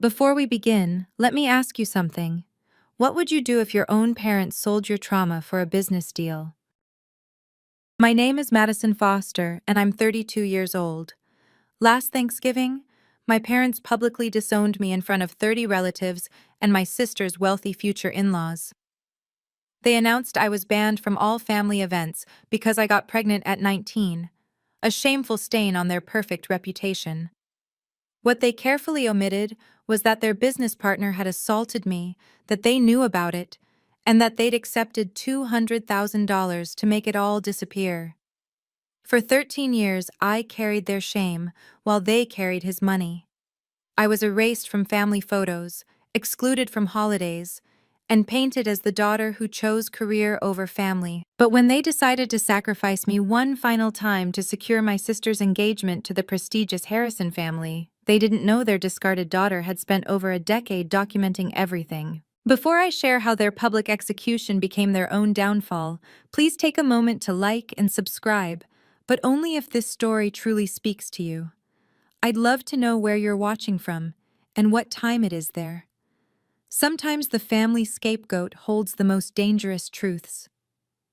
Before we begin, let me ask you something. What would you do if your own parents sold your trauma for a business deal? My name is Madison Foster, and I'm 32 years old. Last Thanksgiving, my parents publicly disowned me in front of 30 relatives and my sister's wealthy future in-laws. They announced I was banned from all family events because I got pregnant at 19, a shameful stain on their perfect reputation. What they carefully omitted was that their business partner had assaulted me, that they knew about it, and that they'd accepted $200,000 to make it all disappear. For 13 years, I carried their shame, while they carried his money. I was erased from family photos, excluded from holidays, and painted as the daughter who chose career over family. But when they decided to sacrifice me one final time to secure my sister's engagement to the prestigious Harrison family, they didn't know their discarded daughter had spent over a decade documenting everything. Before I share how their public execution became their own downfall, please take a moment to like and subscribe, but only if this story truly speaks to you. I'd love to know where you're watching from and what time it is there. Sometimes the family scapegoat holds the most dangerous truths.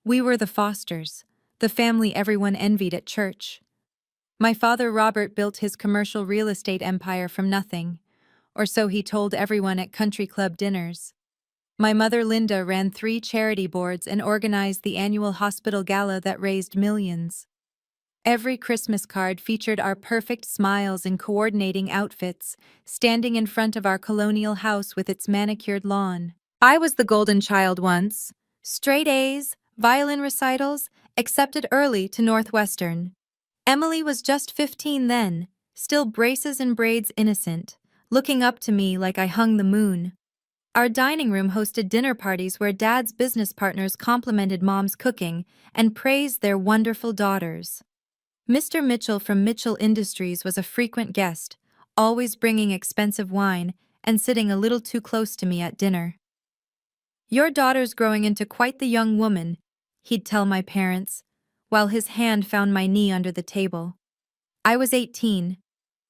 We were the Fosters, the family everyone envied at church. My father Robert built his commercial real estate empire from nothing, or so he told everyone at country club dinners. My mother Linda ran 3 charity boards and organized the annual hospital gala that raised millions. Every Christmas card featured our perfect smiles in coordinating outfits, standing in front of our colonial house with its manicured lawn. I was the golden child once. Straight A's, violin recitals, accepted early to Northwestern. Emily was just 15 then, still braces and braids innocent, looking up to me like I hung the moon. Our dining room hosted dinner parties where Dad's business partners complimented Mom's cooking and praised their wonderful daughters. Mr. Mitchell from Mitchell Industries was a frequent guest, always bringing expensive wine and sitting a little too close to me at dinner. "Your daughter's growing into quite the young woman," he'd tell my parents, while his hand found my knee under the table. I was 18.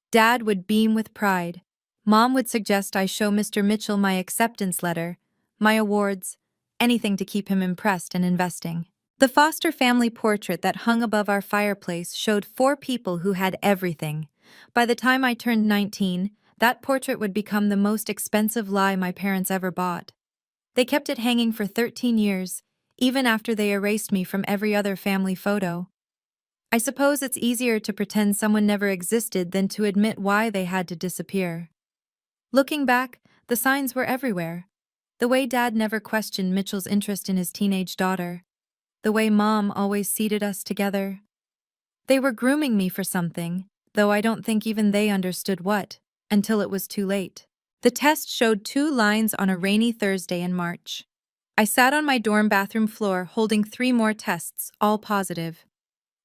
Dad would beam with pride. Mom would suggest I show Mr. Mitchell my acceptance letter, my awards, anything to keep him impressed and investing. The Foster family portrait that hung above our fireplace showed 4 people who had everything. By the time I turned 19, that portrait would become the most expensive lie my parents ever bought. They kept it hanging for 13 years, even after they erased me from every other family photo. I suppose it's easier to pretend someone never existed than to admit why they had to disappear. Looking back, the signs were everywhere. The way Dad never questioned Mitchell's interest in his teenage daughter. The way Mom always seated us together. They were grooming me for something, though I don't think even they understood what, until it was too late. The test showed 2 lines on a rainy Thursday in March. I sat on my dorm bathroom floor holding 3 more tests, all positive.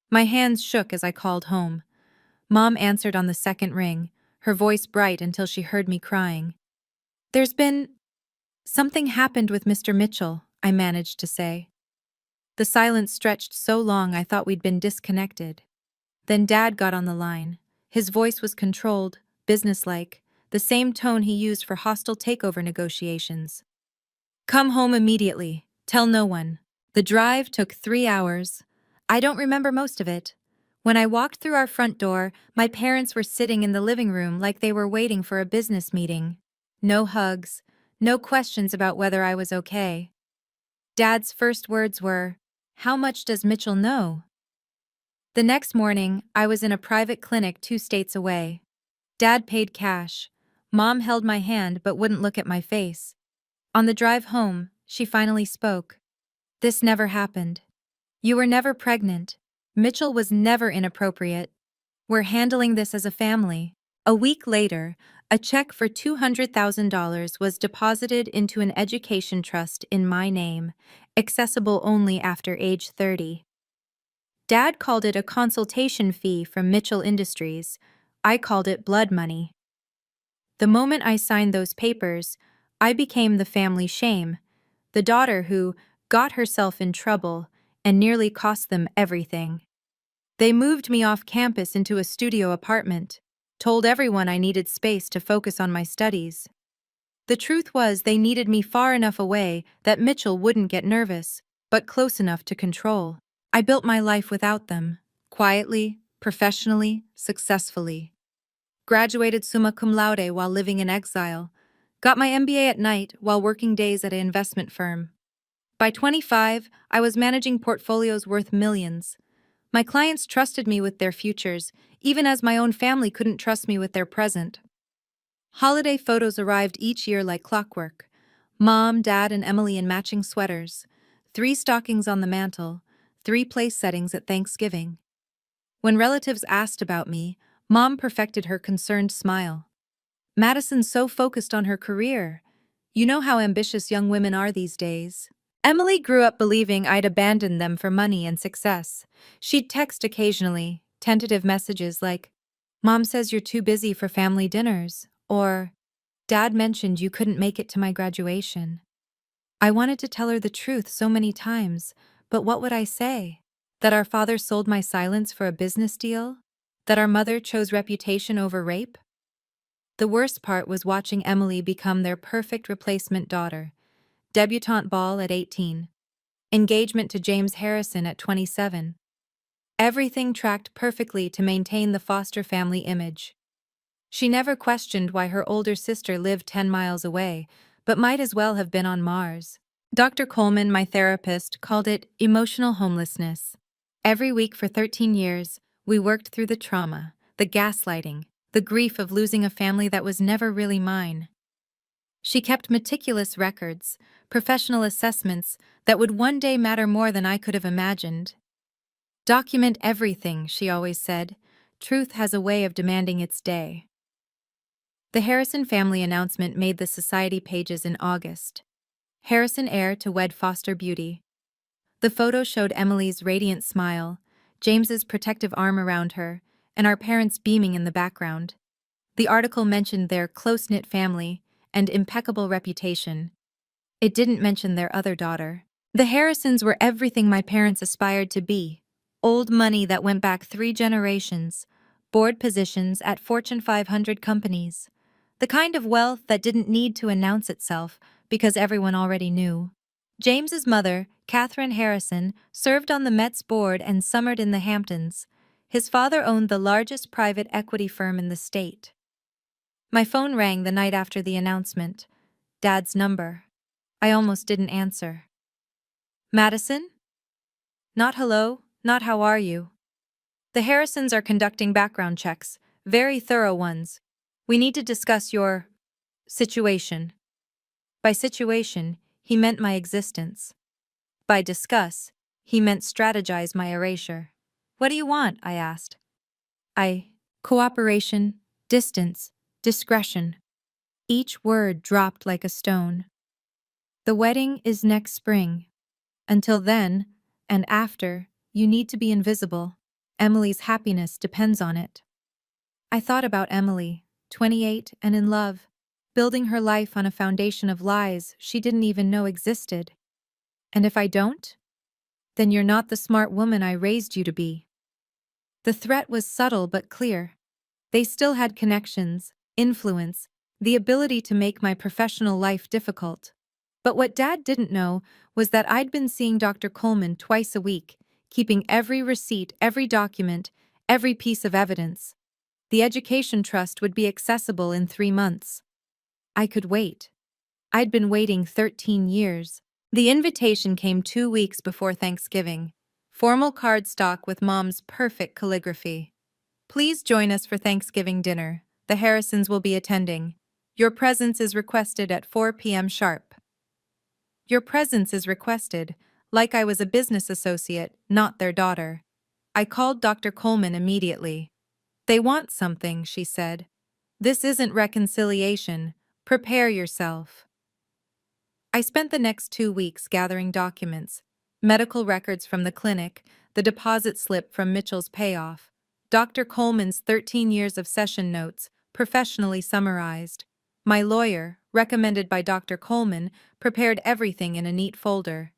My hands shook as I called home. Mom answered on the second ring, her voice bright until she heard me crying. Something happened with Mr. Mitchell," I managed to say. The silence stretched so long I thought we'd been disconnected. Then Dad got on the line. His voice was controlled, businesslike, the same tone he used for hostile takeover negotiations. "Come home immediately. Tell no one." The drive took 3 hours. I don't remember most of it. When I walked through our front door, my parents were sitting in the living room like they were waiting for a business meeting. No hugs, no questions about whether I was okay. Dad's first words were, "How much does Mitchell know?" The next morning, I was in a private clinic 2 states away. Dad paid cash. Mom held my hand but wouldn't look at my face. On the drive home, she finally spoke. "This never happened. You were never pregnant. Mitchell was never inappropriate. We're handling this as a family." A week later, a check for $200,000 was deposited into an education trust in my name, accessible only after age 30. Dad called it a consultation fee from Mitchell Industries. I called it blood money. The moment I signed those papers, I became the family shame, the daughter who got herself in trouble and nearly cost them everything. They moved me off campus into a studio apartment. told everyone I needed space to focus on my studies. The truth was they needed me far enough away that Mitchell wouldn't get nervous, but close enough to control. I built my life without them, quietly, professionally, successfully. Graduated summa cum laude while living in exile. Got my MBA at night while working days at an investment firm. By 25, I was managing portfolios worth millions. My clients trusted me with their futures, even as my own family couldn't trust me with their present. Holiday photos arrived each year like clockwork. Mom, Dad, and Emily in matching sweaters. 3 stockings on the mantel. 3 place settings at Thanksgiving. When relatives asked about me, Mom perfected her concerned smile. Madison's so focused on her career. You know how ambitious young women are these days. Emily grew up believing I'd abandoned them for money and success. She'd text occasionally, tentative messages like, "Mom says you're too busy for family dinners," or, "Dad mentioned you couldn't make it to my graduation." I wanted to tell her the truth so many times, but what would I say? That our father sold my silence for a business deal? That our mother chose reputation over rape? The worst part was watching Emily become their perfect replacement daughter. Debutante ball at 18. Engagement to James Harrison at 27. Everything tracked perfectly to maintain the foster family image. She never questioned why her older sister lived 10 miles away, but might as well have been on Mars. Dr. Coleman, my therapist, called it emotional homelessness. Every week for 13 years, we worked through the trauma, the gaslighting, the grief of losing a family that was never really mine. She kept meticulous records, professional assessments that would one day matter more than I could have imagined. Document everything, she always said. Truth has a way of demanding its day. The Harrison family announcement made the society pages in August. Harrison heir to wed foster beauty. The photo showed Emily's radiant smile, James's protective arm around her, and our parents beaming in the background. The article mentioned their close-knit family and impeccable reputation. It didn't mention their other daughter. The Harrisons were everything my parents aspired to be. Old money that went back 3 generations, board positions at Fortune 500 companies. The kind of wealth that didn't need to announce itself because everyone already knew. James's mother, Catherine Harrison, served on the Met's board and summered in the Hamptons. His father owned the largest private equity firm in the state. My phone rang the night after the announcement. Dad's number. I almost didn't answer. Madison? Not hello, not how are you. The Harrisons are conducting background checks, very thorough ones. We need to discuss your situation. By situation, he meant my existence. By discuss, he meant strategize my erasure. What do you want? I asked. Cooperation, distance, discretion. Each word dropped like a stone. The wedding is next spring. Until then, and after, you need to be invisible. Emily's happiness depends on it. I thought about Emily, 28 and in love, building her life on a foundation of lies she didn't even know existed. And if I don't? Then you're not the smart woman I raised you to be. The threat was subtle but clear. They still had connections, influence, the ability to make my professional life difficult. But what Dad didn't know was that I'd been seeing Dr. Coleman twice a week, keeping every receipt, every document, every piece of evidence. The education trust would be accessible in 3 months. I could wait. I'd been waiting 13 years. The invitation came 2 weeks before Thanksgiving. Formal cardstock with Mom's perfect calligraphy. Please join us for Thanksgiving dinner. The Harrisons will be attending. Your presence is requested at 4 p.m. sharp. Your presence is requested, like I was a business associate, not their daughter. I called Dr. Coleman immediately. They want something, she said. This isn't reconciliation. Prepare yourself. I spent the next 2 weeks gathering documents, medical records from the clinic, the deposit slip from Mitchell's payoff, Dr. Coleman's 13 years of session notes, professionally summarized. My lawyer, recommended by Dr. Coleman, prepared everything in a neat folder.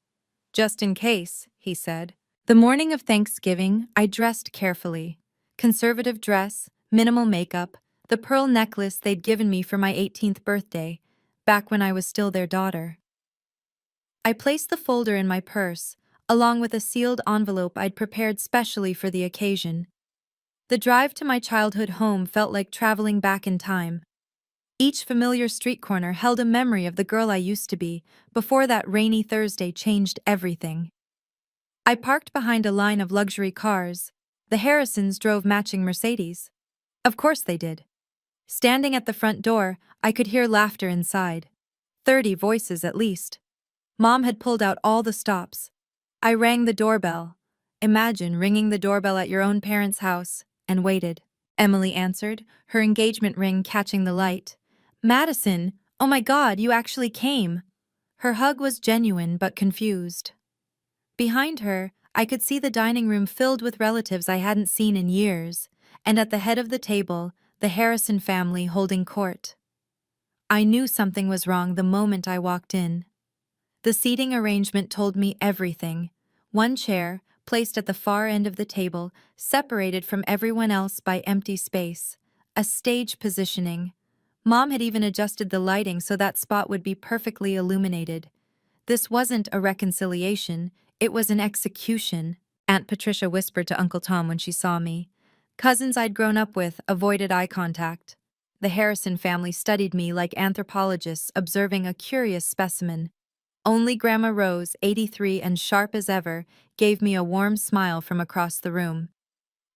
Just in case, he said. The morning of Thanksgiving, I dressed carefully. Conservative dress, minimal makeup, the pearl necklace they'd given me for my 18th birthday, back when I was still their daughter. I placed the folder in my purse, along with a sealed envelope I'd prepared specially for the occasion. The drive to my childhood home felt like traveling back in time. Each familiar street corner held a memory of the girl I used to be, before that rainy Thursday changed everything. I parked behind a line of luxury cars. The Harrisons drove matching Mercedes. Of course they did. Standing at the front door, I could hear laughter inside. 30 voices at least. Mom had pulled out all the stops. I rang the doorbell. Imagine ringing the doorbell at your own parents' house, and waited. Emily answered, her engagement ring catching the light. Madison, oh my God, you actually came. Her hug was genuine but confused. Behind her, I could see the dining room filled with relatives I hadn't seen in years, and at the head of the table, the Harrison family holding court. I knew something was wrong the moment I walked in. The seating arrangement told me everything. One chair, placed at the far end of the table, separated from everyone else by empty space. A stage positioning. Mom had even adjusted the lighting so that spot would be perfectly illuminated. This wasn't a reconciliation, it was an execution, Aunt Patricia whispered to Uncle Tom when she saw me. Cousins I'd grown up with avoided eye contact. The Harrison family studied me like anthropologists observing a curious specimen. Only Grandma Rose, 83 and sharp as ever, gave me a warm smile from across the room.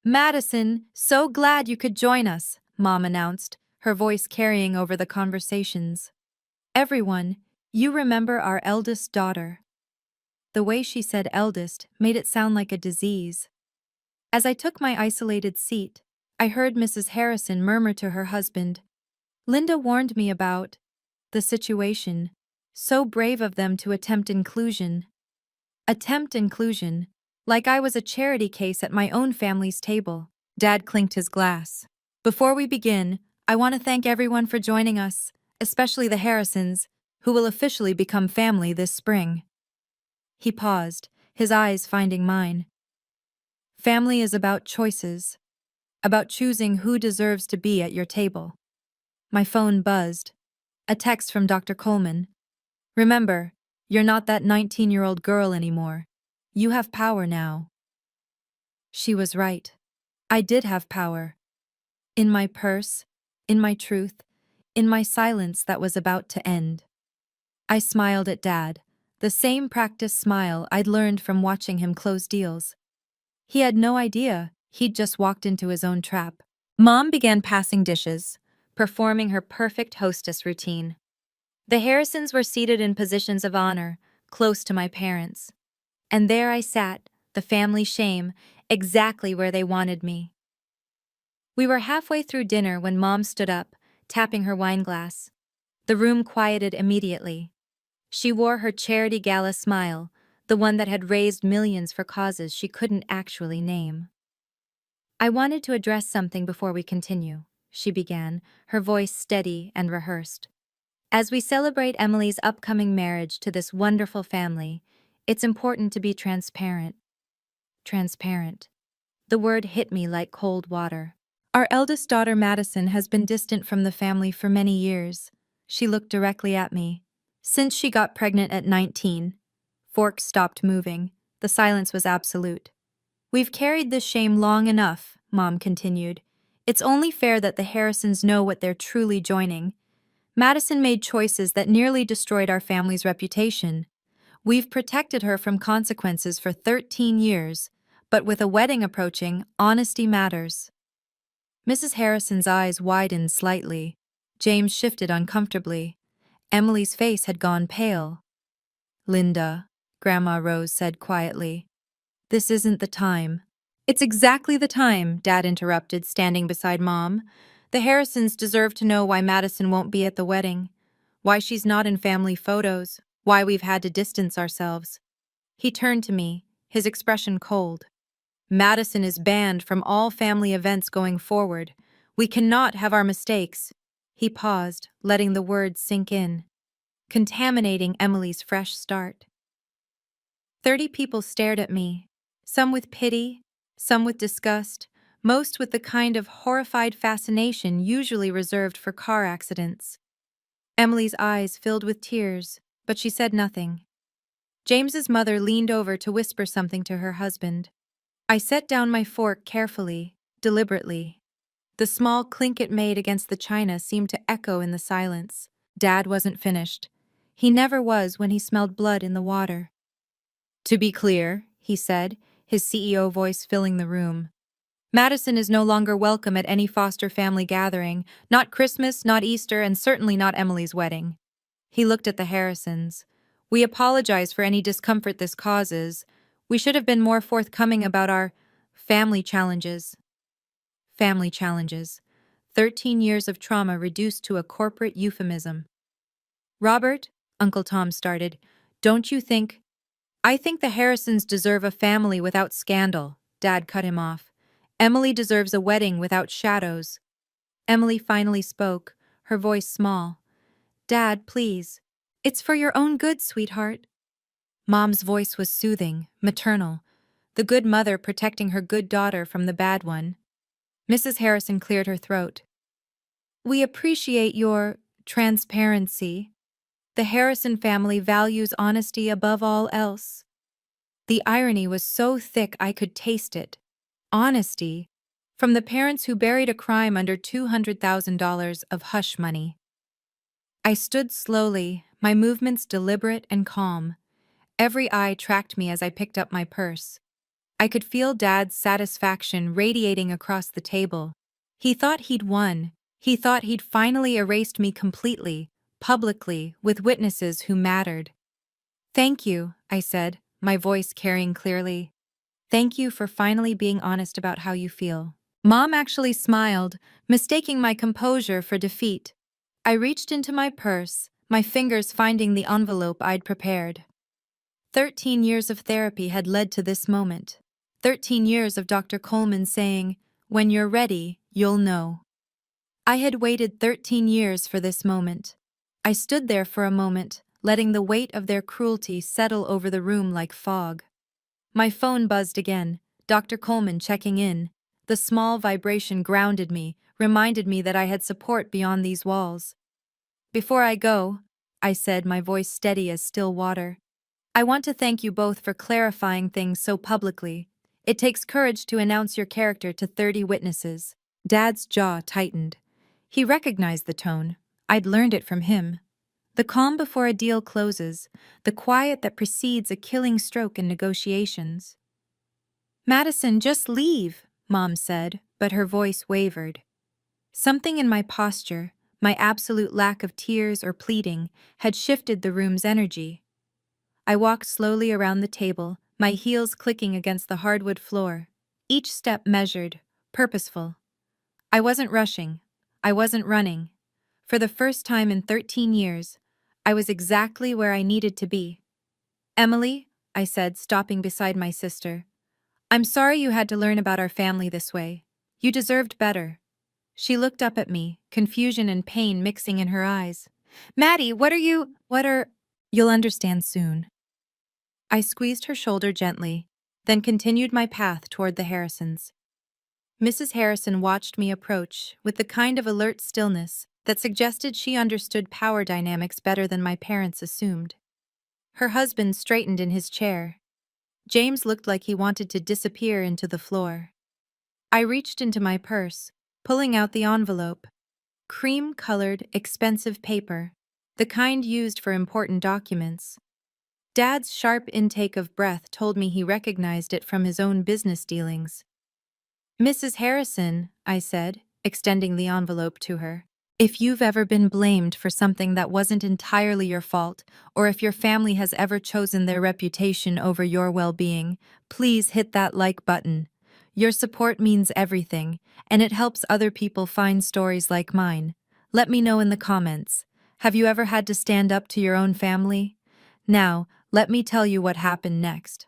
Madison, so glad you could join us, Mom announced, her voice carrying over the conversations. Everyone, you remember our eldest daughter. The way she said eldest made it sound like a disease. As I took my isolated seat, I heard Mrs. Harrison murmur to her husband, Linda warned me about the situation. So brave of them to attempt inclusion. Attempt inclusion, like I was a charity case at my own family's table. Dad clinked his glass. Before we begin, I want to thank everyone for joining us, especially the Harrisons, who will officially become family this spring. He paused, his eyes finding mine. Family is about choices, about choosing who deserves to be at your table. My phone buzzed. A text from Dr. Coleman. Remember, you're not that 19-year-old girl anymore. You have power now. She was right. I did have power. In my purse, in my truth, in my silence that was about to end. I smiled at Dad, the same practiced smile I'd learned from watching him close deals. He had no idea he'd just walked into his own trap. Mom began passing dishes, performing her perfect hostess routine. The Harrisons were seated in positions of honor, close to my parents. And there I sat, the family shame, exactly where they wanted me. We were halfway through dinner when Mom stood up, tapping her wineglass. The room quieted immediately. She wore her charity gala smile, the one that had raised millions for causes she couldn't actually name. I wanted to address something before we continue, she began, her voice steady and rehearsed. As we celebrate Emily's upcoming marriage to this wonderful family, it's important to be transparent. Transparent. The word hit me like cold water. Our eldest daughter Madison has been distant from the family for many years. She looked directly at me. Since she got pregnant at 19. Forks stopped moving. The silence was absolute. We've carried this shame long enough, Mom continued. It's only fair that the Harrisons know what they're truly joining. Madison made choices that nearly destroyed our family's reputation. We've protected her from consequences for 13 years, but with a wedding approaching, honesty matters. Mrs. Harrison's eyes widened slightly. James shifted uncomfortably. Emily's face had gone pale. Linda, Grandma Rose said quietly. This isn't the time. It's exactly the time, Dad interrupted, standing beside Mom. The Harrisons deserve to know why Madison won't be at the wedding, why she's not in family photos, why we've had to distance ourselves. He turned to me, his expression cold. Madison is banned from all family events going forward. We cannot have our mistakes. He paused, letting the words sink in, contaminating Emily's fresh start. 30 people stared at me, some with pity, some with disgust, most with the kind of horrified fascination usually reserved for car accidents. Emily's eyes filled with tears, but she said nothing. James's mother leaned over to whisper something to her husband. I set down my fork carefully, deliberately. The small clink it made against the china seemed to echo in the silence. Dad wasn't finished. He never was when he smelled blood in the water. To be clear, he said, his CEO voice filling the room. Madison is no longer welcome at any foster family gathering, not Christmas, not Easter, and certainly not Emily's wedding. He looked at the Harrisons. We apologize for any discomfort this causes. We should have been more forthcoming about our family challenges. Family challenges. 13 years of trauma reduced to a corporate euphemism. Robert, Uncle Tom started, don't you think? I think the Harrisons deserve a family without scandal, Dad cut him off. Emily deserves a wedding without shadows. Emily finally spoke, her voice small. Dad, please. It's for your own good, sweetheart. Mom's voice was soothing, maternal, the good mother protecting her good daughter from the bad one. Mrs. Harrison cleared her throat. We appreciate your transparency. The Harrison family values honesty above all else. The irony was so thick I could taste it. Honesty, from the parents who buried a crime under $200,000 of hush money. I stood slowly, my movements deliberate and calm. Every eye tracked me as I picked up my purse. I could feel Dad's satisfaction radiating across the table. He thought he'd won. He thought he'd finally erased me completely, publicly, with witnesses who mattered. Thank you, I said, my voice carrying clearly. Thank you for finally being honest about how you feel. Mom actually smiled, mistaking my composure for defeat. I reached into my purse, my fingers finding the envelope I'd prepared. 13 years of therapy had led to this moment. 13 years of Dr. Coleman saying, when you're ready, you'll know. I had waited 13 years for this moment. I stood there for a moment, letting the weight of their cruelty settle over the room like fog. My phone buzzed again, Dr. Coleman checking in. The small vibration grounded me, reminded me that I had support beyond these walls. Before I go, I said, my voice steady as still water, I want to thank you both for clarifying things so publicly. It takes courage to announce your character to 30 witnesses. Dad's jaw tightened. He recognized the tone. I'd learned it from him. The calm before a deal closes, the quiet that precedes a killing stroke in negotiations. Madison, just leave, Mom said, but her voice wavered. Something in my posture, my absolute lack of tears or pleading, had shifted the room's energy. I walked slowly around the table, my heels clicking against the hardwood floor, each step measured, purposeful. I wasn't rushing. I wasn't running. For the first time in 13 years, I was exactly where I needed to be. Emily, I said, stopping beside my sister, I'm sorry you had to learn about our family this way. You deserved better. She looked up at me, confusion and pain mixing in her eyes. Maddie, You'll understand soon. I squeezed her shoulder gently, then continued my path toward the Harrisons. Mrs. Harrison watched me approach with the kind of alert stillness that suggested she understood power dynamics better than my parents assumed. Her husband straightened in his chair. James looked like he wanted to disappear into the floor. I reached into my purse, pulling out the envelope. Cream-colored, expensive paper, the kind used for important documents. Dad's sharp intake of breath told me he recognized it from his own business dealings. Mrs. Harrison, I said, extending the envelope to her, if you've ever been blamed for something that wasn't entirely your fault, or if your family has ever chosen their reputation over your well-being, please hit that like button. Your support means everything, and it helps other people find stories like mine. Let me know in the comments. Have you ever had to stand up to your own family? Now, let me tell you what happened next.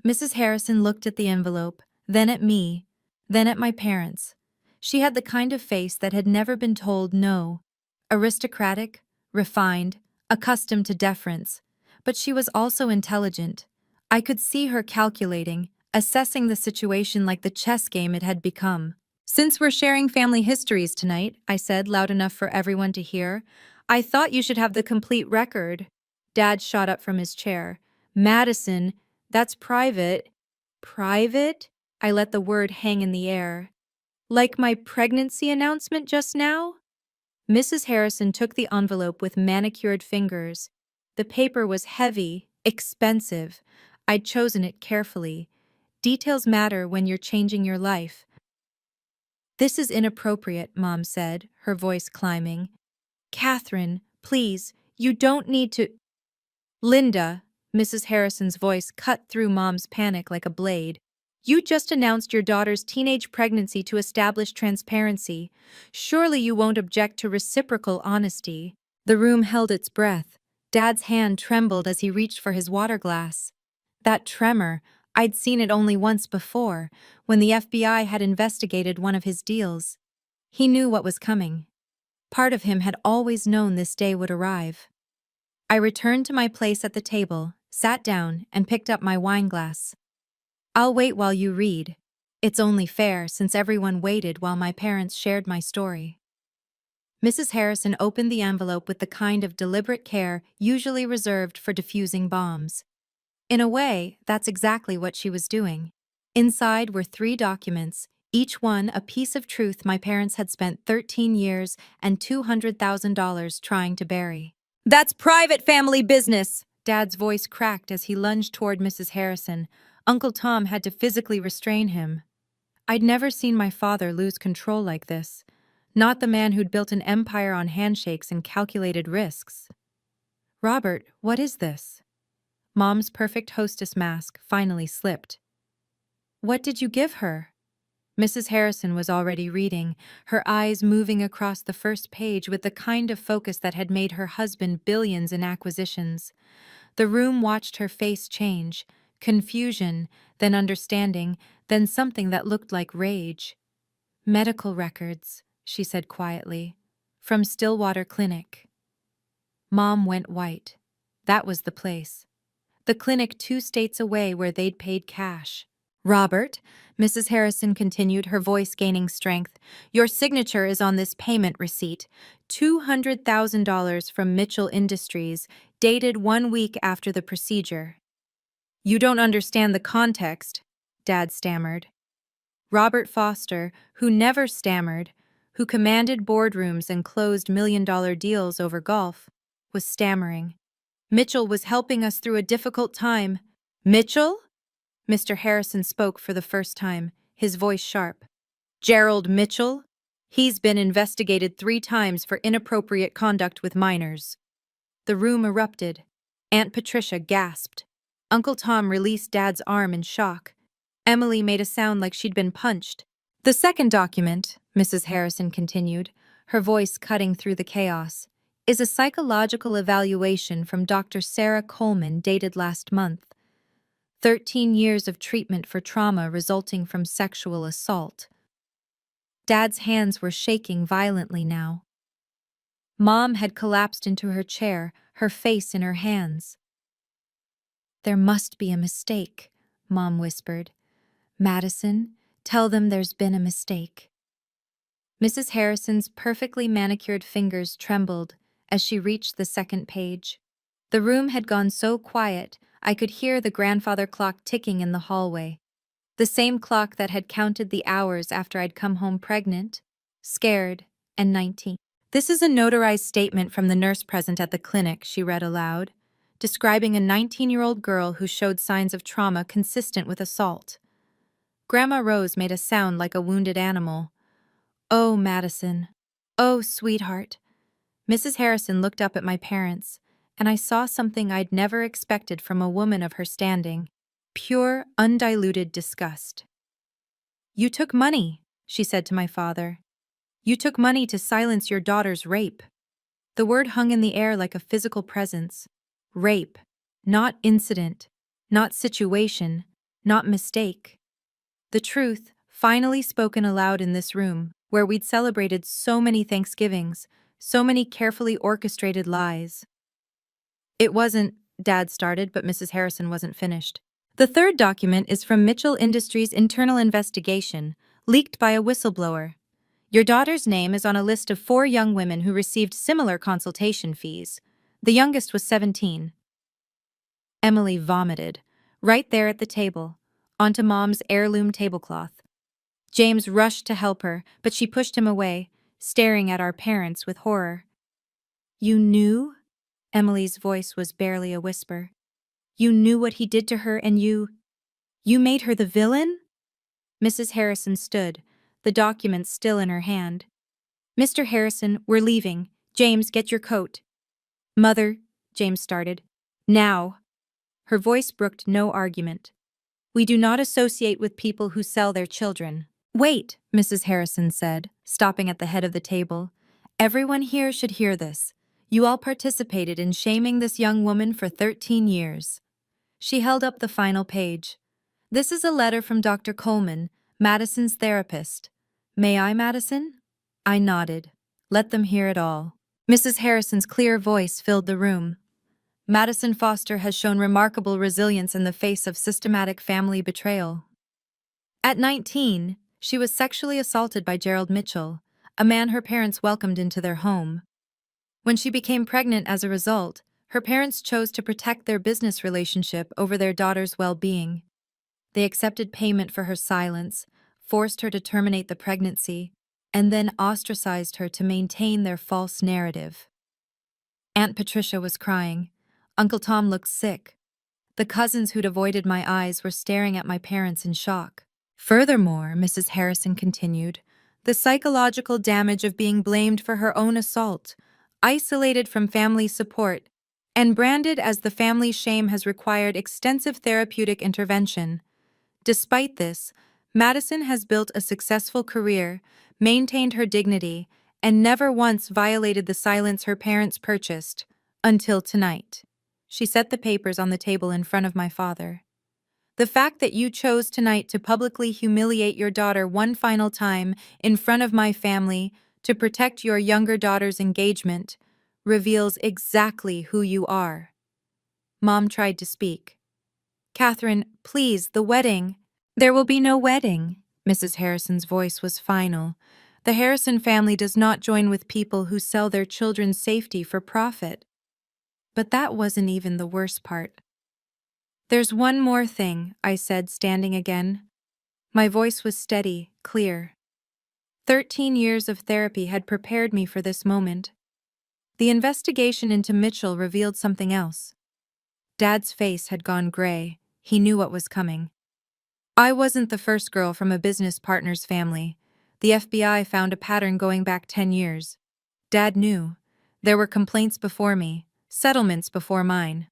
Mrs. Harrison looked at the envelope, then at me, then at my parents. She had the kind of face that had never been told no. Aristocratic, refined, accustomed to deference. But she was also intelligent. I could see her calculating, assessing the situation like the chess game it had become. "Since we're sharing family histories tonight," I said loud enough for everyone to hear, "I thought you should have the complete record." Dad shot up from his chair. "Madison, that's private." "Private?" I let the word hang in the air. "Like my pregnancy announcement just now?" Mrs. Harrison took the envelope with manicured fingers. The paper was heavy, expensive. I'd chosen it carefully. Details matter when you're changing your life. "This is inappropriate," Mom said, her voice climbing. "Catherine, please, you don't need to—" "Linda," Mrs. Harrison's voice cut through Mom's panic like a blade. "You just announced your daughter's teenage pregnancy to establish transparency. Surely you won't object to reciprocal honesty." The room held its breath. Dad's hand trembled as he reached for his water glass. That tremor, I'd seen it only once before, when the FBI had investigated one of his deals. He knew what was coming. Part of him had always known this day would arrive. I returned to my place at the table, sat down, and picked up my wine glass. "I'll wait while you read. It's only fair since everyone waited while my parents shared my story." Mrs. Harrison opened the envelope with the kind of deliberate care usually reserved for defusing bombs. In a way, that's exactly what she was doing. Inside were 3 documents, each one a piece of truth my parents had spent 13 years and $200,000 trying to bury. "That's private family business!" Dad's voice cracked as he lunged toward Mrs. Harrison. Uncle Tom had to physically restrain him. I'd never seen my father lose control like this. Not the man who'd built an empire on handshakes and calculated risks. "Robert, what is this?" Mom's perfect hostess mask finally slipped. "What did you give her?" Mrs. Harrison was already reading, her eyes moving across the first page with the kind of focus that had made her husband billions in acquisitions. The room watched her face change, confusion, then understanding, then something that looked like rage. "Medical records," she said quietly, "from Stillwater Clinic." Mom went white. That was the place. The clinic 2 states away where they'd paid cash. "Robert," Mrs. Harrison continued, her voice gaining strength, "your signature is on this payment receipt. $200,000 from Mitchell Industries, dated 1 week after the procedure." "You don't understand the context," Dad stammered. Robert Foster, who never stammered, who commanded boardrooms and closed million-dollar deals over golf, was stammering. "Mitchell was helping us through a difficult time." "Mitchell?" Mr. Harrison spoke for the first time, his voice sharp. "Gerald Mitchell? He's been investigated 3 times for inappropriate conduct with minors." The room erupted. Aunt Patricia gasped. Uncle Tom released Dad's arm in shock. Emily made a sound like she'd been punched. "The second document," Mrs. Harrison continued, her voice cutting through the chaos, "is a psychological evaluation from Dr. Sarah Coleman dated last month. 13 years of treatment for trauma resulting from sexual assault." Dad's hands were shaking violently now. Mom had collapsed into her chair, her face in her hands. "There must be a mistake," Mom whispered. "Madison, tell them there's been a mistake." Mrs. Harrison's perfectly manicured fingers trembled as she reached the second page. The room had gone so quiet, I could hear the grandfather clock ticking in the hallway. The same clock that had counted the hours after I'd come home pregnant, scared, and 19. "This is a notarized statement from the nurse present at the clinic," she read aloud, describing a 19-year-old girl who showed signs of trauma consistent with assault. Grandma Rose made a sound like a wounded animal. "Oh, Madison. Oh, sweetheart." Mrs. Harrison looked up at my parents, and I saw something I'd never expected from a woman of her standing. Pure, undiluted disgust. "You took money," she said to my father. "You took money to silence your daughter's rape." The word hung in the air like a physical presence. Rape. Not incident. Not situation. Not mistake. The truth, finally spoken aloud in this room, where we'd celebrated so many Thanksgivings, so many carefully orchestrated lies. "It wasn't," Dad started, but Mrs. Harrison wasn't finished. The third document is from Mitchell Industries' internal investigation, leaked by a whistleblower. Your daughter's name is on a list of 4 young women who received similar consultation fees. The youngest was 17. Emily vomited, right there at the table, onto Mom's heirloom tablecloth. James rushed to help her, but she pushed him away, staring at our parents with horror. You knew? Emily's voice was barely a whisper. You knew what he did to her and you made her the villain? Mrs. Harrison stood, the document still in her hand. Mr. Harrison, we're leaving. James, get your coat. Mother, James started. Now. Her voice brooked no argument. We do not associate with people who sell their children. Wait, Mrs. Harrison said, stopping at the head of the table. Everyone here should hear this. You all participated in shaming this young woman for 13 years. She held up the final page. This is a letter from Dr. Coleman, Madison's therapist. May I, Madison? I nodded. Let them hear it all. Mrs. Harrison's clear voice filled the room. Madison Foster has shown remarkable resilience in the face of systematic family betrayal. At 19, she was sexually assaulted by Gerald Mitchell, a man her parents welcomed into their home. When she became pregnant as a result, her parents chose to protect their business relationship over their daughter's well-being. They accepted payment for her silence, forced her to terminate the pregnancy, and then ostracized her to maintain their false narrative. Aunt Patricia was crying. Uncle Tom looked sick. The cousins who'd avoided my eyes were staring at my parents in shock. Furthermore, Mrs. Harrison continued, the psychological damage of being blamed for her own assault, isolated from family support, and branded as the family shame has required extensive therapeutic intervention. Despite this, Madison has built a successful career, maintained her dignity, and never once violated the silence her parents purchased, until tonight. She set the papers on the table in front of my father. The fact that you chose tonight to publicly humiliate your daughter one final time in front of my family to protect your younger daughter's engagement reveals exactly who you are. Mom tried to speak. Catherine, please, the wedding. There will be no wedding. Mrs. Harrison's voice was final. The Harrison family does not join with people who sell their children's safety for profit. But that wasn't even the worst part. There's one more thing, I said, standing again. My voice was steady, clear. 13 years of therapy had prepared me for this moment. The investigation into Mitchell revealed something else. Dad's face had gone gray. He knew what was coming. I wasn't the first girl from a business partner's family. The FBI found a pattern going back 10 years. Dad knew. There were complaints before me, settlements before mine.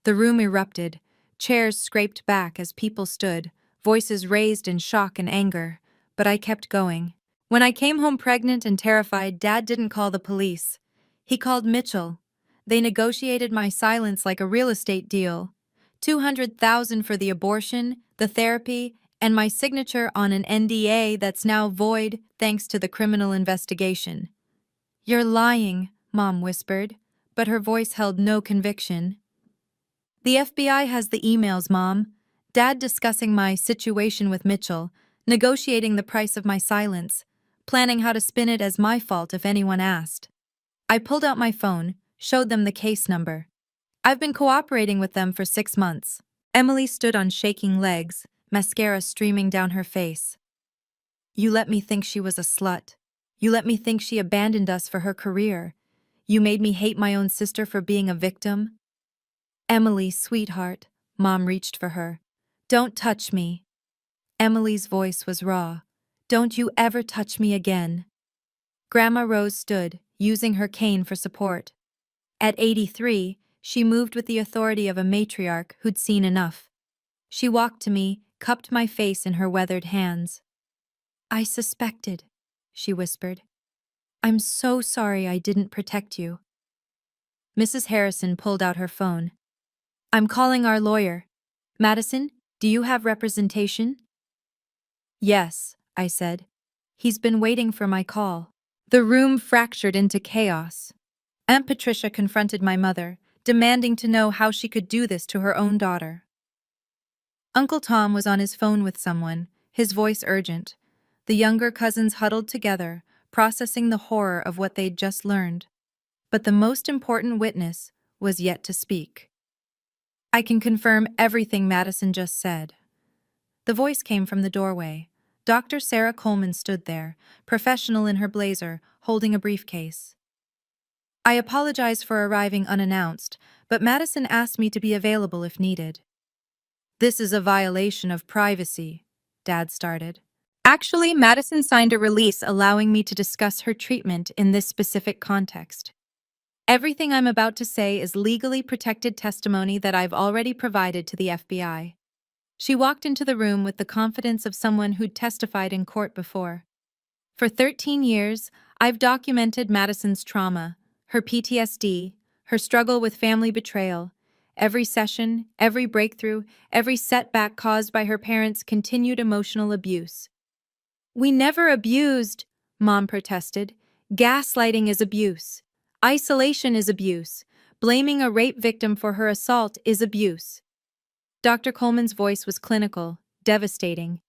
The room erupted. Chairs scraped back as people stood, voices raised in shock and anger. But I kept going. When I came home pregnant and terrified, Dad didn't call the police. He called Mitchell. They negotiated my silence like a real estate deal. $200,000 for the abortion, the therapy, and my signature on an NDA that's now void thanks to the criminal investigation. You're lying, Mom whispered, but her voice held no conviction. The FBI has the emails, Mom. Dad discussing my situation with Mitchell, negotiating the price of my silence, planning how to spin it as my fault if anyone asked. I pulled out my phone, showed them the case number. I've been cooperating with them for 6 months. Emily stood on shaking legs, mascara streaming down her face. You let me think she was a slut. You let me think she abandoned us for her career. You made me hate my own sister for being a victim. Emily, sweetheart, Mom reached for her. Don't touch me. Emily's voice was raw. Don't you ever touch me again. Grandma Rose stood, using her cane for support. At 83, she moved with the authority of a matriarch who'd seen enough. She walked to me, cupped my face in her weathered hands. I suspected, she whispered. I'm so sorry I didn't protect you. Mrs. Harrison pulled out her phone. I'm calling our lawyer. Madison, do you have representation? Yes, I said. He's been waiting for my call. The room fractured into chaos. Aunt Patricia confronted my mother, demanding to know how she could do this to her own daughter. Uncle Tom was on his phone with someone, his voice urgent. The younger cousins huddled together, processing the horror of what they'd just learned. But the most important witness was yet to speak. "I can confirm everything Madison just said." The voice came from the doorway. Dr. Sarah Coleman stood there, professional in her blazer, holding a briefcase. "I apologize for arriving unannounced, but Madison asked me to be available if needed." "This is a violation of privacy," Dad started. "Actually, Madison signed a release allowing me to discuss her treatment in this specific context. Everything I'm about to say is legally protected testimony that I've already provided to the FBI." She walked into the room with the confidence of someone who'd testified in court before. "For 13 years, I've documented Madison's trauma, her PTSD, her struggle with family betrayal. Every session, every breakthrough, every setback caused by her parents' continued emotional abuse." "We never abused," Mom protested. "Gaslighting is abuse. Isolation is abuse. Blaming a rape victim for her assault is abuse." Dr. Coleman's voice was clinical, devastating.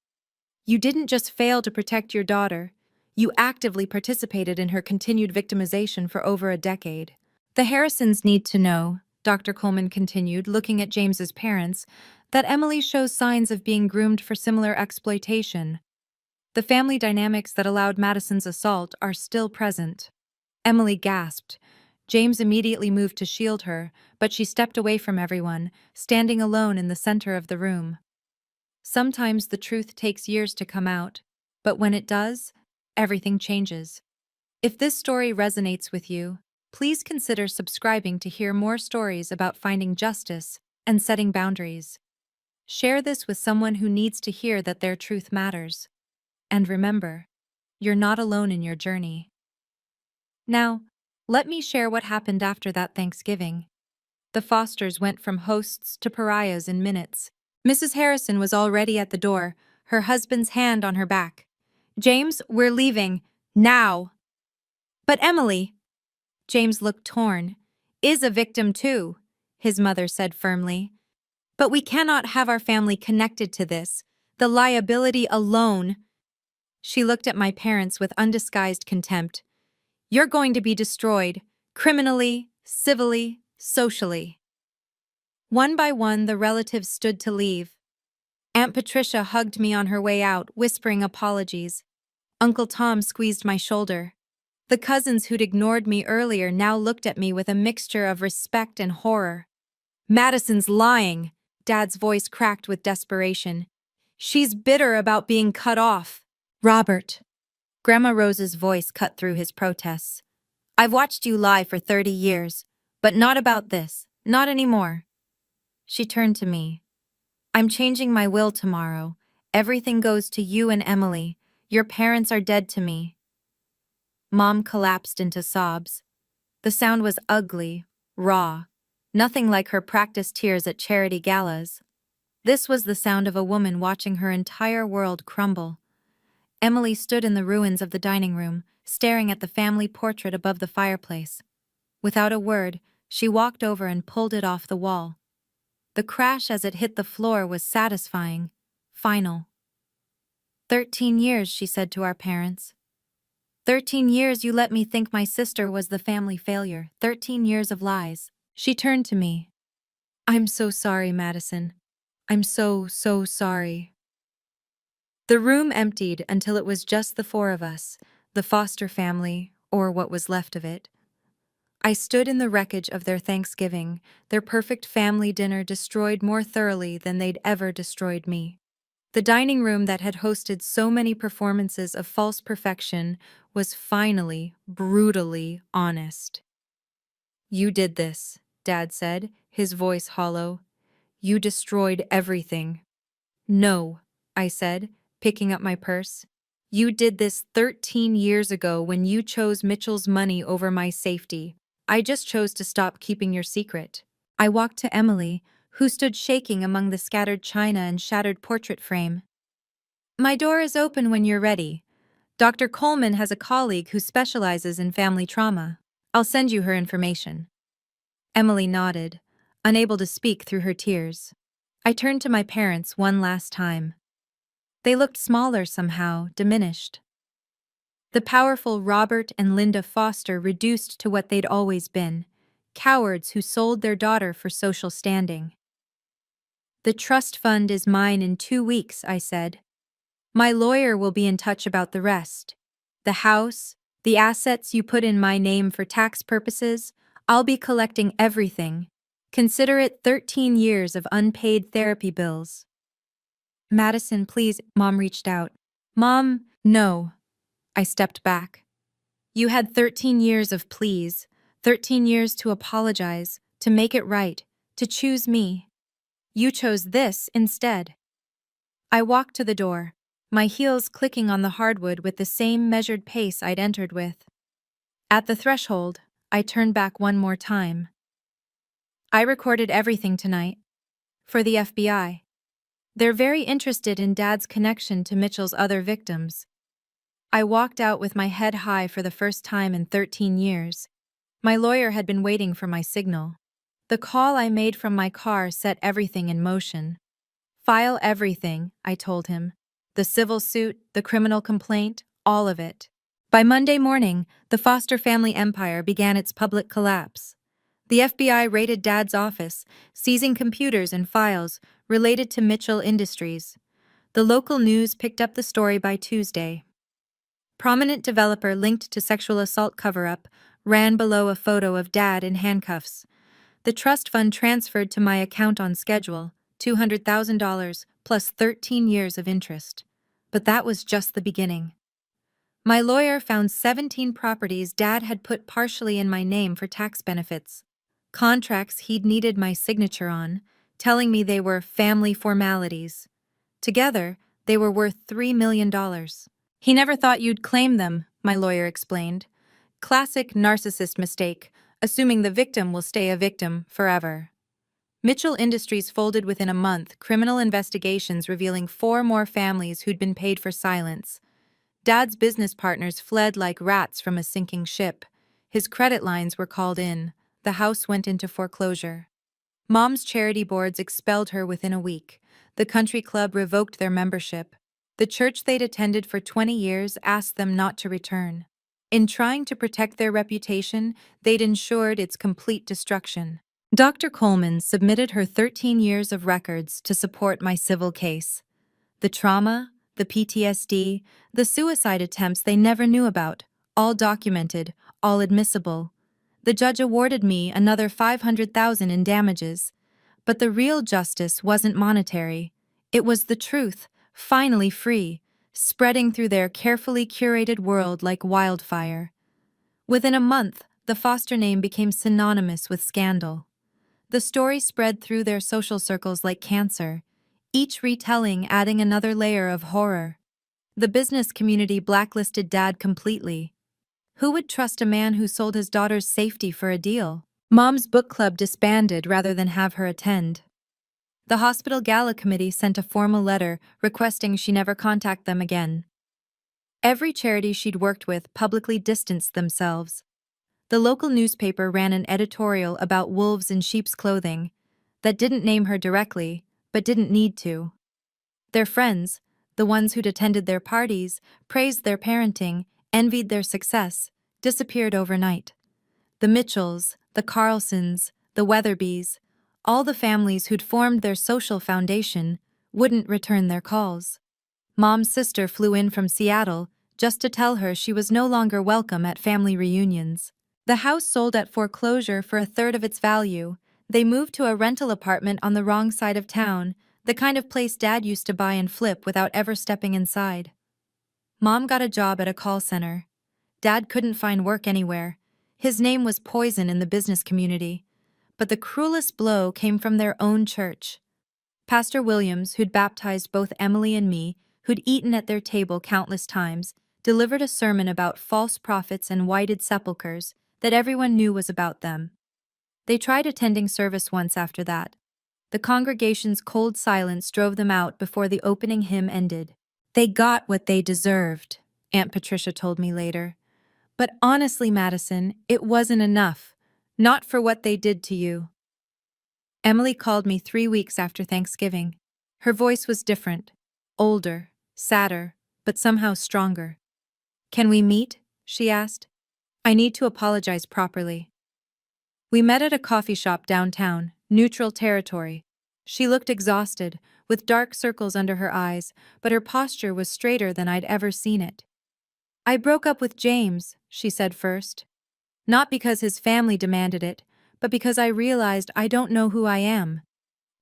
"You didn't just fail to protect your daughter. You actively participated in her continued victimization for over a decade." "The Harrisons need to know," Dr. Coleman continued, looking at James's parents, "that Emily shows signs of being groomed for similar exploitation. The family dynamics that allowed Madison's assault are still present." Emily gasped. James immediately moved to shield her, but she stepped away from everyone, standing alone in the center of the room. Sometimes the truth takes years to come out, but when it does, everything changes. If this story resonates with you, please consider subscribing to hear more stories about finding justice and setting boundaries. Share this with someone who needs to hear that their truth matters. And remember, you're not alone in your journey. Now, let me share what happened after that Thanksgiving. The Fosters went from hosts to pariahs in minutes. Mrs. Harrison was already at the door, her husband's hand on her back. "James, we're leaving. Now." "But Emily," James looked torn, "is a victim too," his mother said firmly. "But we cannot have our family connected to this. The liability alone." She looked at my parents with undisguised contempt. "You're going to be destroyed, criminally, civilly, socially." One by one, the relatives stood to leave. Aunt Patricia hugged me on her way out, whispering apologies. Uncle Tom squeezed my shoulder. The cousins who'd ignored me earlier now looked at me with a mixture of respect and horror. "Madison's lying," Dad's voice cracked with desperation. "She's bitter about being cut off." "Robert," Grandma Rose's voice cut through his protests. "I've watched you lie for 30 years, but not about this, not anymore." She turned to me. "I'm changing my will tomorrow. Everything goes to you and Emily. Your parents are dead to me." Mom collapsed into sobs. The sound was ugly, raw, nothing like her practiced tears at charity galas. This was the sound of a woman watching her entire world crumble. Emily stood in the ruins of the dining room, staring at the family portrait above the fireplace. Without a word, she walked over and pulled it off the wall. The crash as it hit the floor was satisfying, final. 13 years, she said to our parents. 13 years you let me think my sister was the family failure. 13 years of lies." She turned to me. "I'm so sorry, Madison. I'm so sorry." The room emptied until it was just the four of us, the Foster family, or what was left of it. I stood in the wreckage of their Thanksgiving, their perfect family dinner destroyed more thoroughly than they'd ever destroyed me. The dining room that had hosted so many performances of false perfection was finally, brutally honest. "You did this," Dad said, his voice hollow. "You destroyed everything." "No," I said, picking up my purse. "You did this 13 years ago when you chose Mitchell's money over my safety. I just chose to stop keeping your secret." I walked to Emily, who stood shaking among the scattered china and shattered portrait frame. "My door is open when you're ready. Dr. Coleman has a colleague who specializes in family trauma. I'll send you her information." Emily nodded, unable to speak through her tears. I turned to my parents one last time. They looked smaller somehow, diminished. The powerful Robert and Linda Foster reduced to what they'd always been, cowards who sold their daughter for social standing. "The trust fund is mine in 2 weeks," I said. "My lawyer will be in touch about the rest. The house, the assets you put in my name for tax purposes, I'll be collecting everything. Consider it 13 years of unpaid therapy bills." "Madison, please," Mom reached out. "Mom, no." I stepped back. "You had 13 years of pleas, 13 years to apologize, to make it right, to choose me. You chose this instead." I walked to the door, my heels clicking on the hardwood with the same measured pace I'd entered with. At the threshold, I turned back one more time. "I recorded everything tonight. For the FBI. They're very interested in Dad's connection to Mitchell's other victims." I walked out with my head high for the first time in 13 years. My lawyer had been waiting for my signal. The call I made from my car set everything in motion. "File everything," I told him. "The civil suit, the criminal complaint, all of it." By Monday morning, the Foster family empire began its public collapse. The FBI raided Dad's office, seizing computers and files related to Mitchell Industries. The local news picked up the story by Tuesday. Prominent developer linked to sexual assault cover-up ran below a photo of Dad in handcuffs. The trust fund transferred to my account on schedule, $200,000 plus 13 years of interest. But that was just the beginning. My lawyer found 17 properties Dad had put partially in my name for tax benefits. Contracts he'd needed my signature on, telling me they were family formalities. Together, they were worth $3 million. "He never thought you'd claim them," my lawyer explained. "Classic narcissist mistake, assuming the victim will stay a victim forever." Mitchell Industries folded within a month, criminal investigations revealing 4 more families who'd been paid for silence. Dad's business partners fled like rats from a sinking ship. His credit lines were called in. The house went into foreclosure. Mom's charity boards expelled her within a week. The country club revoked their membership. The church they'd attended for 20 years asked them not to return. In trying to protect their reputation, they'd ensured its complete destruction. Dr. Coleman submitted her 13 years of records to support my civil case. The trauma, the PTSD, the suicide attempts they never knew about, all documented, all admissible. The judge awarded me another $500,000 in damages. But the real justice wasn't monetary. It was the truth, finally free, spreading through their carefully curated world like wildfire. Within a month, the Foster name became synonymous with scandal. The story spread through their social circles like cancer, each retelling adding another layer of horror. The business community blacklisted Dad completely. Who would trust a man who sold his daughter's safety for a deal? Mom's book club disbanded rather than have her attend. The hospital gala committee sent a formal letter requesting she never contact them again. Every charity she'd worked with publicly distanced themselves. The local newspaper ran an editorial about wolves in sheep's clothing that didn't name her directly, but didn't need to. Their friends, the ones who'd attended their parties, praised their parenting, envied their success, disappeared overnight. The Mitchells, the Carlsons, the Weatherbys, all the families who'd formed their social foundation, wouldn't return their calls. Mom's sister flew in from Seattle just to tell her she was no longer welcome at family reunions. The house sold at foreclosure for a third of its value. They moved to a rental apartment on the wrong side of town, the kind of place Dad used to buy and flip without ever stepping inside. Mom got a job at a call center. Dad couldn't find work anywhere. His name was poison in the business community. But the cruelest blow came from their own church. Pastor Williams, who'd baptized both Emily and me, who'd eaten at their table countless times, delivered a sermon about false prophets and whited sepulchres that everyone knew was about them. They tried attending service once after that. The congregation's cold silence drove them out before the opening hymn ended. "They got what they deserved," Aunt Patricia told me later. "But honestly, Madison, it wasn't enough. Not for what they did to you." Emily called me 3 weeks after Thanksgiving. Her voice was different, older, sadder, but somehow stronger. "Can we meet?" she asked. "I need to apologize properly." We met at a coffee shop downtown, neutral territory. She looked exhausted, with dark circles under her eyes, but her posture was straighter than I'd ever seen it. "I broke up with James," she said first. "Not because his family demanded it, but because I realized I don't know who I am.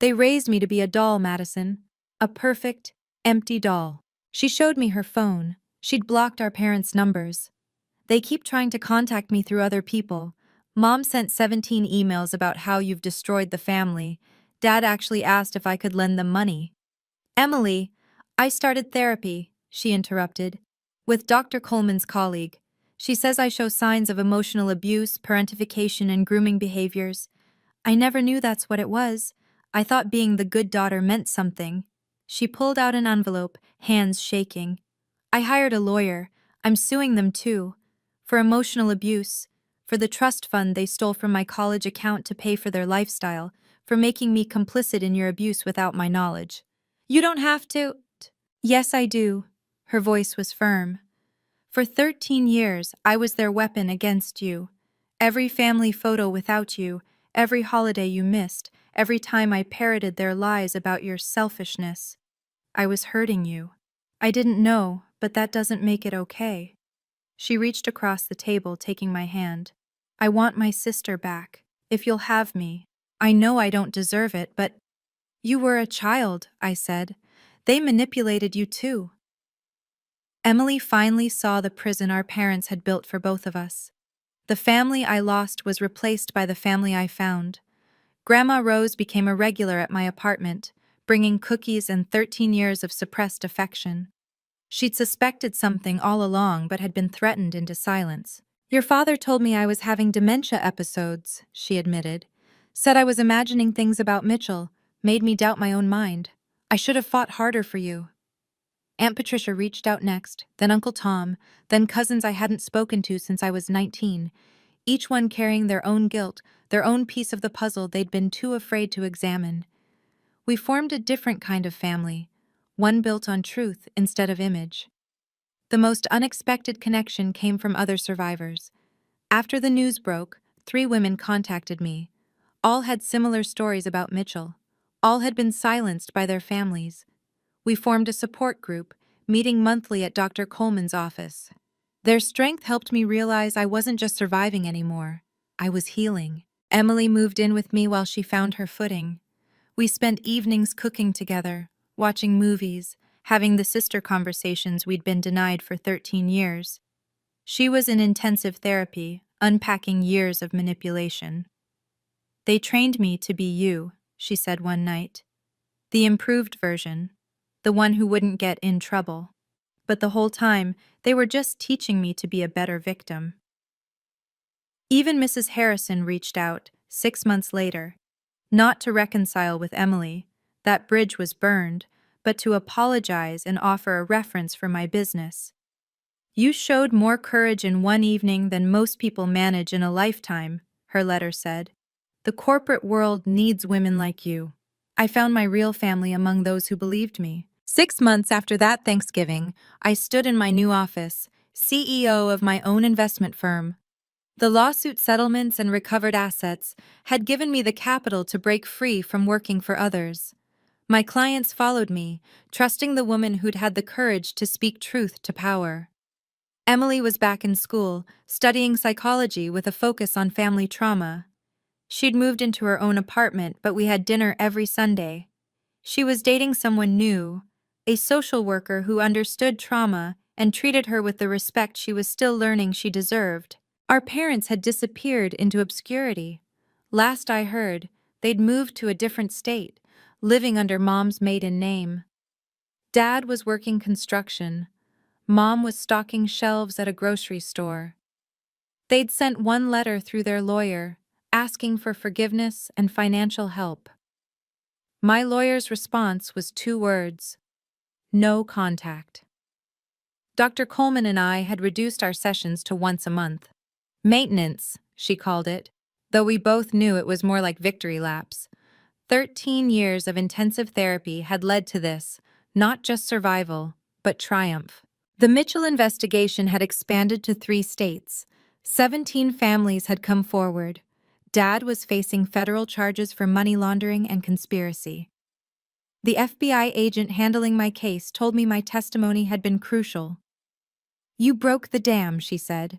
They raised me to be a doll, Madison. A perfect, empty doll." She showed me her phone. She'd blocked our parents' numbers. "They keep trying to contact me through other people. Mom sent 17 emails about how you've destroyed the family. Dad actually asked if I could lend them money." "Emily, I started therapy," she interrupted, "with Dr. Coleman's colleague. She says I show signs of emotional abuse, parentification, and grooming behaviors. I never knew that's what it was. I thought being the good daughter meant something." She pulled out an envelope, hands shaking. "I hired a lawyer. I'm suing them too. For emotional abuse. For the trust fund they stole from my college account to pay for their lifestyle. For making me complicit in your abuse without my knowledge." "You don't have to." "Yes, I do." Her voice was firm. "For 13 years, I was their weapon against you. Every family photo without you, every holiday you missed, every time I parroted their lies about your selfishness. I was hurting you. I didn't know, but that doesn't make it okay." She reached across the table, taking my hand. "I want my sister back, if you'll have me. I know I don't deserve it, but—" "You were a child," I said. "They manipulated you too." Emily finally saw the prison our parents had built for both of us. The family I lost was replaced by the family I found. Grandma Rose became a regular at my apartment, bringing cookies and 13 years of suppressed affection. She'd suspected something all along but had been threatened into silence. "Your father told me I was having dementia episodes," she admitted. "Said I was imagining things about Mitchell, made me doubt my own mind. I should have fought harder for you." Aunt Patricia reached out next, then Uncle Tom, then cousins I hadn't spoken to since I was 19, each one carrying their own guilt, their own piece of the puzzle they'd been too afraid to examine. We formed a different kind of family, one built on truth instead of image. The most unexpected connection came from other survivors. After the news broke, 3 women contacted me. All had similar stories about Mitchell. All had been silenced by their families. We formed a support group, meeting monthly at Dr. Coleman's office. Their strength helped me realize I wasn't just surviving anymore. I was healing. Emily moved in with me while she found her footing. We spent evenings cooking together, watching movies, having the sister conversations we'd been denied for 13 years. She was in intensive therapy, unpacking years of manipulation. "They trained me to be you," she said one night. "The improved version. The one who wouldn't get in trouble. But the whole time, they were just teaching me to be a better victim." Even Mrs. Harrison reached out, 6 months later. Not to reconcile with Emily, that bridge was burned, but to apologize and offer a reference for my business. "You showed more courage in one evening than most people manage in a lifetime," her letter said. "The corporate world needs women like you." I found my real family among those who believed me. 6 months after that Thanksgiving, I stood in my new office, CEO of my own investment firm. The lawsuit settlements and recovered assets had given me the capital to break free from working for others. My clients followed me, trusting the woman who'd had the courage to speak truth to power. Emily was back in school, studying psychology with a focus on family trauma. She'd moved into her own apartment, but we had dinner every Sunday. She was dating someone new, a social worker who understood trauma and treated her with the respect she was still learning she deserved. Our parents had disappeared into obscurity. Last I heard, they'd moved to a different state, living under Mom's maiden name. Dad was working construction. Mom was stocking shelves at a grocery store. They'd sent one letter through their lawyer, asking for forgiveness and financial help. My lawyer's response was 2 words: no contact. Dr. Coleman and I had reduced our sessions to once a month. Maintenance, she called it, though we both knew it was more like victory laps. 13 years of intensive therapy had led to this, not just survival, but triumph. The Mitchell investigation had expanded to 3 states. 17 families had come forward. Dad was facing federal charges for money laundering and conspiracy. The FBI agent handling my case told me my testimony had been crucial. "You broke the dam," she said.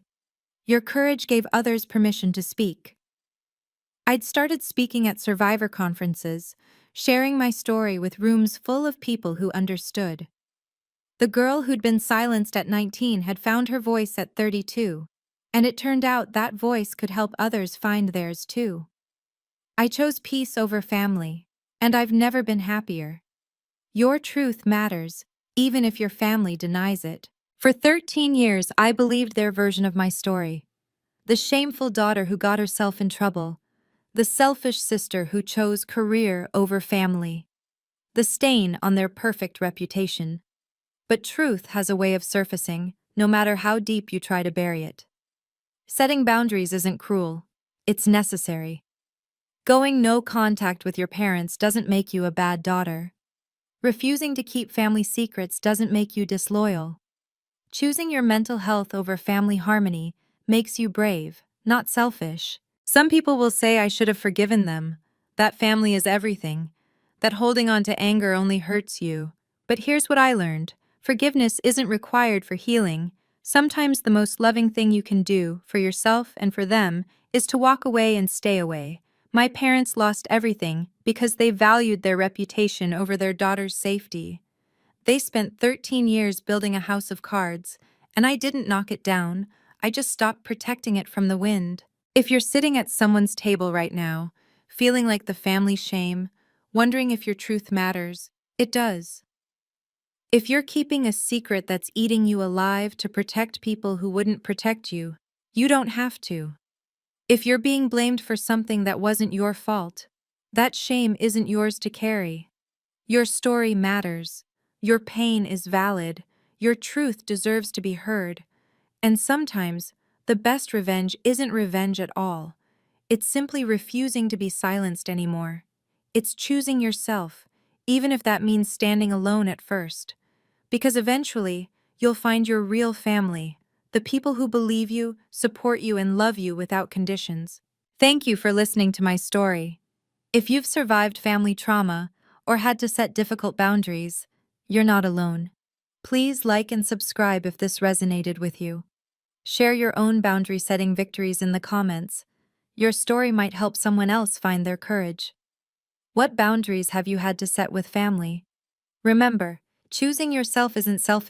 "Your courage gave others permission to speak." I'd started speaking at survivor conferences, sharing my story with rooms full of people who understood. The girl who'd been silenced at 19 had found her voice at 32, and it turned out that voice could help others find theirs too. I chose peace over family, and I've never been happier. Your truth matters, even if your family denies it. For 13 years, I believed their version of my story. The shameful daughter who got herself in trouble. The selfish sister who chose career over family. The stain on their perfect reputation. But truth has a way of surfacing, no matter how deep you try to bury it. Setting boundaries isn't cruel. It's necessary. Going no contact with your parents doesn't make you a bad daughter. Refusing to keep family secrets doesn't make you disloyal. Choosing your mental health over family harmony makes you brave, not selfish. Some people will say I should have forgiven them, that family is everything, that holding on to anger only hurts you. But here's what I learned. Forgiveness isn't required for healing. Sometimes the most loving thing you can do, for yourself and for them, is to walk away and stay away. My parents lost everything because they valued their reputation over their daughter's safety. They spent 13 years building a house of cards, and I didn't knock it down, I just stopped protecting it from the wind. If you're sitting at someone's table right now, feeling like the family shame, wondering if your truth matters, it does. If you're keeping a secret that's eating you alive to protect people who wouldn't protect you, you don't have to. If you're being blamed for something that wasn't your fault, that shame isn't yours to carry. Your story matters. Your pain is valid. Your truth deserves to be heard. And sometimes, the best revenge isn't revenge at all. It's simply refusing to be silenced anymore. It's choosing yourself, even if that means standing alone at first. Because eventually, you'll find your real family, the people who believe you, support you, and love you without conditions. Thank you for listening to my story. If you've survived family trauma or had to set difficult boundaries, you're not alone. Please like and subscribe if this resonated with you. Share your own boundary-setting victories in the comments. Your story might help someone else find their courage. What boundaries have you had to set with family? Remember, choosing yourself isn't selfish.